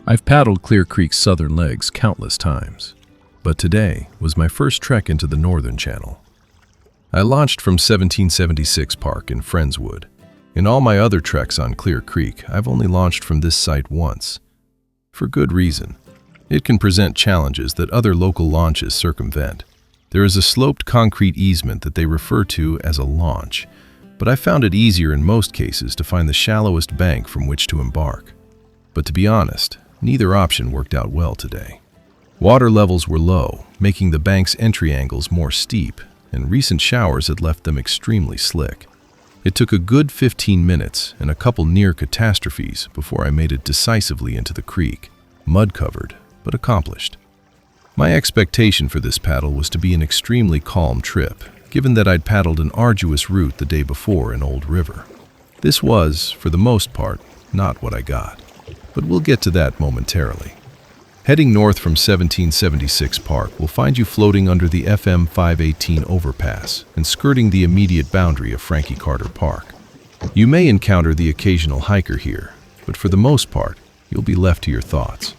I've paddled Clear Creek's southern legs countless times, but today was my first trek into the northern channel. I launched from 1776 Park in Friendswood. In all my other treks on Clear Creek, I've only launched from this site once. For good reason. It can present challenges that other local launches circumvent. There is a sloped concrete easement that they refer to as a launch, but I found it easier in most cases to find the shallowest bank from which to embark. But to be honest, neither option worked out well today. Water levels were low, making the bank's entry angles more steep, and recent showers had left them extremely slick. It took a good 15 minutes and a couple near catastrophes before I made it decisively into the creek, mud-covered, but accomplished. My expectation for this paddle was to be an extremely calm trip, given that I'd paddled an arduous route the day before in Old River. This was, for the most part, not what I got, but we'll get to that momentarily. Heading north from 1776 Park will find you floating under the FM 518 overpass and skirting the immediate boundary of Frankie Carter Park. You may encounter the occasional hiker here, but for the most part, you'll be left to your thoughts.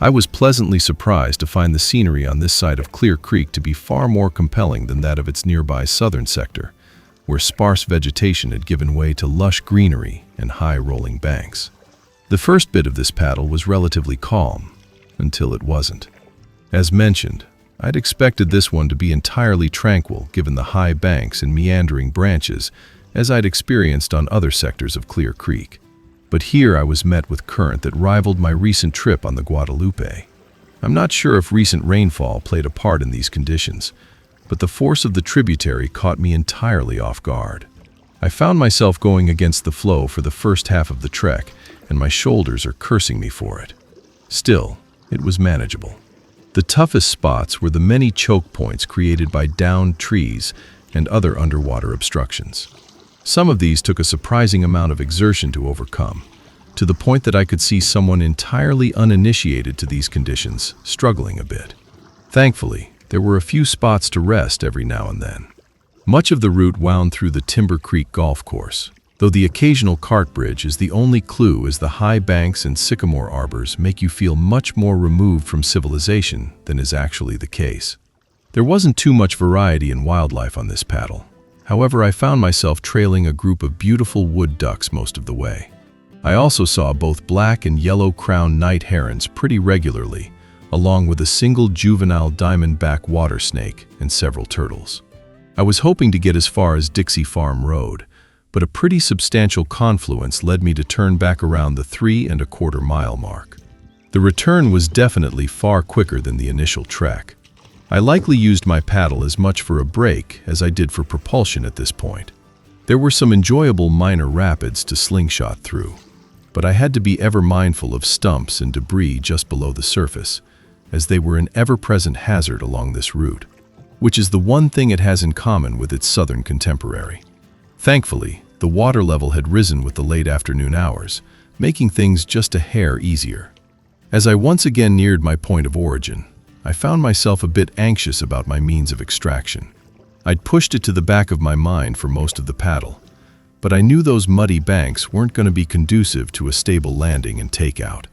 I was pleasantly surprised to find the scenery on this side of Clear Creek to be far more compelling than that of its nearby southern sector, where sparse vegetation had given way to lush greenery and high rolling banks. The first bit of this paddle was relatively calm, until it wasn't. As mentioned, I'd expected this one to be entirely tranquil given the high banks and meandering branches as I'd experienced on other sectors of Clear Creek. But here I was met with current that rivaled my recent trip on the Guadalupe. I'm not sure if recent rainfall played a part in these conditions, but the force of the tributary caught me entirely off guard. I found myself going against the flow for the first half of the trek, and my shoulders are cursing me for it. Still, it was manageable. The toughest spots were the many choke points created by downed trees and other underwater obstructions. Some of these took a surprising amount of exertion to overcome, to the point that I could see someone entirely uninitiated to these conditions struggling a bit. Thankfully, there were a few spots to rest every now and then. Much of the route wound through the Timber Creek Golf Course, though the occasional cart bridge is the only clue, as the high banks and sycamore arbors make you feel much more removed from civilization than is actually the case. There wasn't too much variety in wildlife on this paddle. However, I found myself trailing a group of beautiful wood ducks most of the way. I also saw both black and yellow-crowned night herons pretty regularly, along with a single juvenile diamondback water snake and several turtles. I was hoping to get as far as Dixie Farm Road, but a pretty substantial confluence led me to turn back around the 3¼ mile mark. The return was definitely far quicker than the initial trek. I likely used my paddle as much for a break as I did for propulsion at this point. There were some enjoyable minor rapids to slingshot through, but I had to be ever mindful of stumps and debris just below the surface, as they were an ever-present hazard along this route, which is the one thing it has in common with its southern contemporary. Thankfully, the water level had risen with the late afternoon hours, making things just a hair easier. As I once again neared my point of origin, I found myself a bit anxious about my means of extraction. I'd pushed it to the back of my mind for most of the paddle, but I knew those muddy banks weren't going to be conducive to a stable landing and takeout.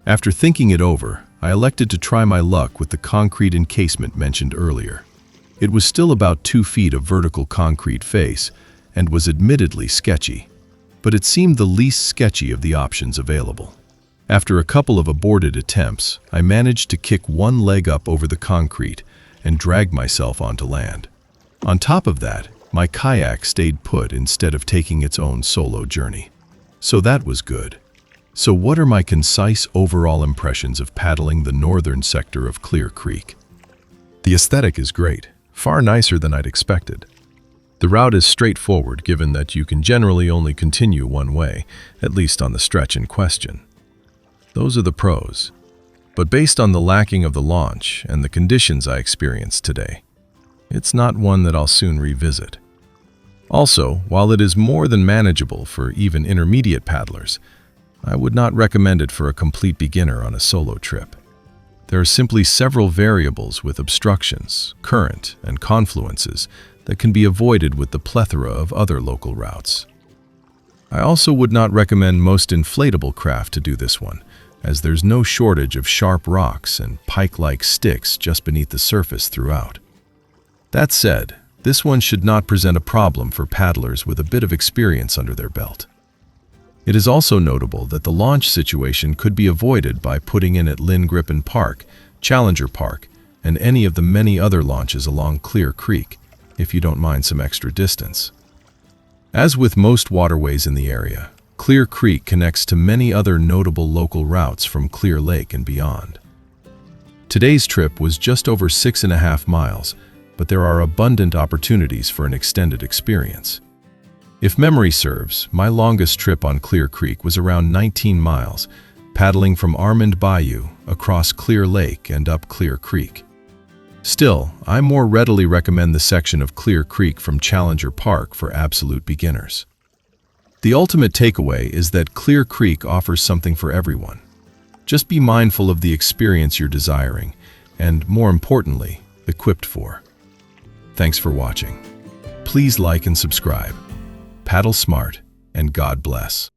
After thinking it over, I elected to try my luck with the concrete encasement mentioned earlier. It was still about 2 feet of vertical concrete face and was admittedly sketchy, but it seemed the least sketchy of the options available. After a couple of aborted attempts, I managed to kick one leg up over the concrete and drag myself onto land. On top of that, my kayak stayed put instead of taking its own solo journey. So that was good. So what are my concise overall impressions of paddling the northern sector of Clear Creek? The aesthetic is great, far nicer than I'd expected. The route is straightforward given that you can generally only continue one way, at least on the stretch in question. Those are the pros. But based on the lacking of the launch and the conditions I experienced today, it's not one that I'll soon revisit. Also, while it is more than manageable for even intermediate paddlers, I would not recommend it for a complete beginner on a solo trip. There are simply several variables with obstructions, current, and confluences that can be avoided with the plethora of other local routes. I also would not recommend most inflatable craft to do this one, as there's no shortage of sharp rocks and pike-like sticks just beneath the surface throughout. That said, this one should not present a problem for paddlers with a bit of experience under their belt. It is also notable that the launch situation could be avoided by putting in at Lynn Gripen Park, Challenger Park, and any of the many other launches along Clear Creek, if you don't mind some extra distance. As with most waterways in the area, Clear Creek connects to many other notable local routes from Clear Lake and beyond. Today's trip was just over 6.5 miles, but there are abundant opportunities for an extended experience. If memory serves, my longest trip on Clear Creek was around 19 miles, paddling from Armand Bayou across Clear Lake and up Clear Creek. Still, I more readily recommend the section of Clear Creek from Challenger Park for absolute beginners. The ultimate takeaway is that Clear Creek offers something for everyone. Just be mindful of the experience you're desiring, and more importantly, equipped for. Thanks for watching. Please like and subscribe. Paddle smart, and God bless.